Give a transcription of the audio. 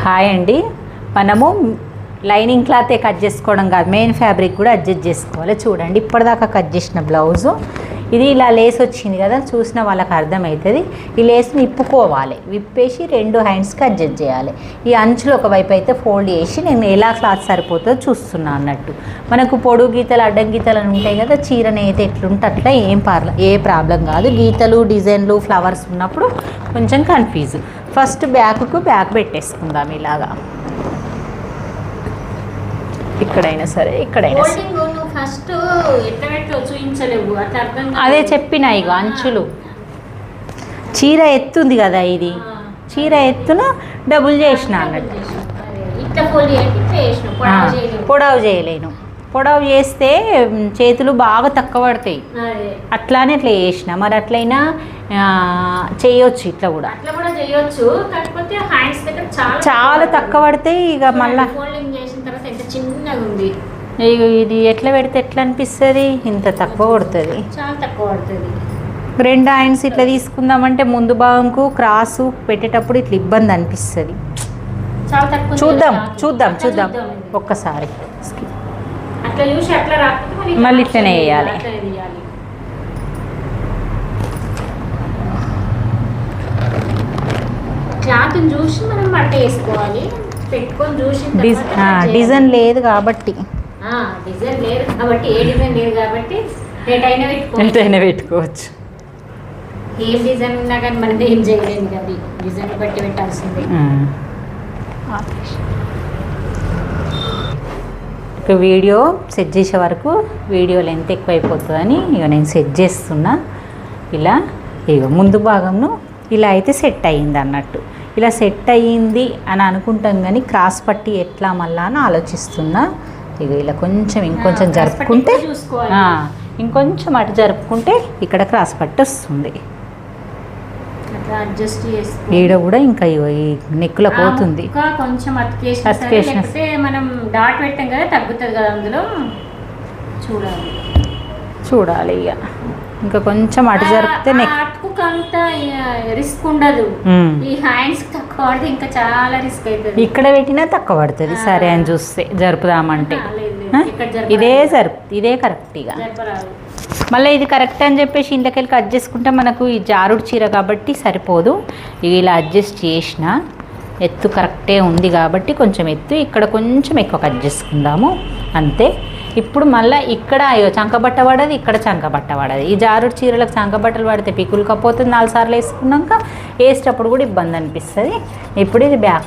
Hi అండి. మనము lining క్లాతే cut చేసుకోవడం కాదు, మెయిన్ ఫ్యాబ్రిక్ కూడా అడ్జస్ట్ చేసుకోవాలి. చూడండి, ఇప్పటిదాకా కట్ చేసిన బ్లౌజు ఇది ఇలా లేస్ వచ్చింది కదా, చూసిన వాళ్ళకి అర్థమవుతుంది. ఈ లేస్ని విప్పుకోవాలి, విప్పేసి రెండు హ్యాండ్స్కి అడ్జస్ట్ చేయాలి. ఈ అంచులు ఒకవైపు అయితే ఫోల్డ్ చేసి నేను ఎలా క్లాత్ సరిపోతుందో చూస్తున్నా అన్నట్టు. మనకు పొడుగు గీతలు అడ్డం గీతలు అని ఉంటాయి కదా, చీరని అయితే ఎట్లుంటే అట్లా ఏ ప్రాబ్లం కాదు. గీతలు డిజైన్లు ఫ్లవర్స్ ఉన్నప్పుడు కొంచెం కన్ఫ్యూజ్. ఫస్ట్ బ్యాక్కు బ్యాక్ పెట్టేసుకుందాం ఇలాగా, ఇక్కడైనా సరే ఇక్కడైనా సరే. ఫస్ట్ చూపించలేవు, అదే చెప్పిన ఇక అంచులు చీర ఎత్తుంది కదా, ఇది చీర ఎత్తున డబుల్ చేసిన అన్నట్టు. పొడవు చేయలేను, పొడవు చేస్తే చేతులు బాగా తక్కువ పడతాయి. అట్లానే అట్లా చేసిన, మరి అట్లయినా చేయొచ్చు, ఇట్లా కూడా చేయొచ్చు. కాకపోతే హ్యాండ్స్ దగ్గర చాలా తక్కువ పడతాయి. ఇక మళ్ళీ ఫోల్డింగ్ చేసిన తర్వాత ఎంత చిన్నగా ఉంది. ఇది ఎట్లా పెడితే ఎట్లా అనిపిస్తుంది, ఇంత తక్కువ పడుతుంది, చాలా తక్కువ పడుతుంది. రెండు హ్యాండ్స్ ఇట్లా తీసుకుందామంటే ముందు భాగంకు క్రాసు పెట్టేటప్పుడు ఇట్లా ఇబ్బంది అనిపిస్తుంది. చూద్దాం చూద్దాం చూద్దాం ఒక్కసారి. అట్లా చూసి అట్లా రాకపోతే మళ్ళీ ఇట్లనే వేయాలి. క్లాత్ చూసి మనం బట్ట వేసుకోవాలి, పెట్టుకొని చూసి. డిజైన్ లేదు కాబట్టి, డిజైన్ లేదు కాబట్టి, ఏ డిజైన్ లేదు కాబట్టి ఎటైనా పెట్టుకోవచ్చు. ఏం డిజైన్ ఉన్నా కానీ మనం ఏం చేయలేము కదా, డిజైన్ బట్టి పెట్టాల్సిందే. ఇక వీడియో సెట్ చేసే వరకు వీడియో లెంత్ ఎక్కువైపోతుందని ఇక నేను సెట్ చేస్తున్నా. ఇలా ఇక ముందు భాగంను ఇలా అయితే సెట్ అయ్యింది అన్నట్టు. ఇలా సెట్ అయ్యింది అని అనుకుంటాం కానీ క్రాస్ పట్టి ఎట్లా మళ్ళా అని ఆలోచిస్తున్నా. ఇక ఇలా కొంచెం ఇంకొంచెం జరుపుకుంటే, ఇంకొంచెం అటు జరుపుకుంటే ఇక్కడ క్రాస్ పట్టి వస్తుంది. ఈడ కూడా ఇంకా ఈ నెక్కులో పోతుంది, కొంచెం అతికేషన్ మనం డాట్ పెట్టాం కదా, తగ్గుతుంది కదా అందులో. చూడాలి ఇక ఇంకా కొంచెం అటు జరిపితే అంత రిస్క్ ఉండదు. ఈ హ్యాండ్స్ తక్కువ పడితే ఇంకా చాలా రిస్క్ అవుతుంది. ఇక్కడ పెట్టినా తక్కువ పడుతుంది. సరే అని చూస్తే జరుపుదామంటే ఇదే కరెక్ట్. ఇక మళ్ళీ ఇది కరెక్ట్ అని చెప్పేసి ఇంట్లోకెళ్ళి కట్ చేసుకుంటే మనకు ఈ జారుడు చీర కాబట్టి సరిపోదు. ఇక ఇలా అడ్జస్ట్ చేసిన ఎత్తు కరెక్టే ఉంది కాబట్టి కొంచెం ఎత్తు ఇక్కడ కొంచెం ఎక్కువ కట్ చేసుకుందాము అంతే. ఇప్పుడు మళ్ళీ ఇక్కడ అయ్యో చంకబట్ట పడదు, ఇక్కడ చంకబట్ట పడదు. ఈ జారుడు చీరలకు చంకబట్టలు పడితే పికులు కపోతుంది. 4 సార్లు వేసుకున్నాక వేసేటప్పుడు కూడా ఇబ్బంది అనిపిస్తుంది. ఇప్పుడు ఇది బ్యాక్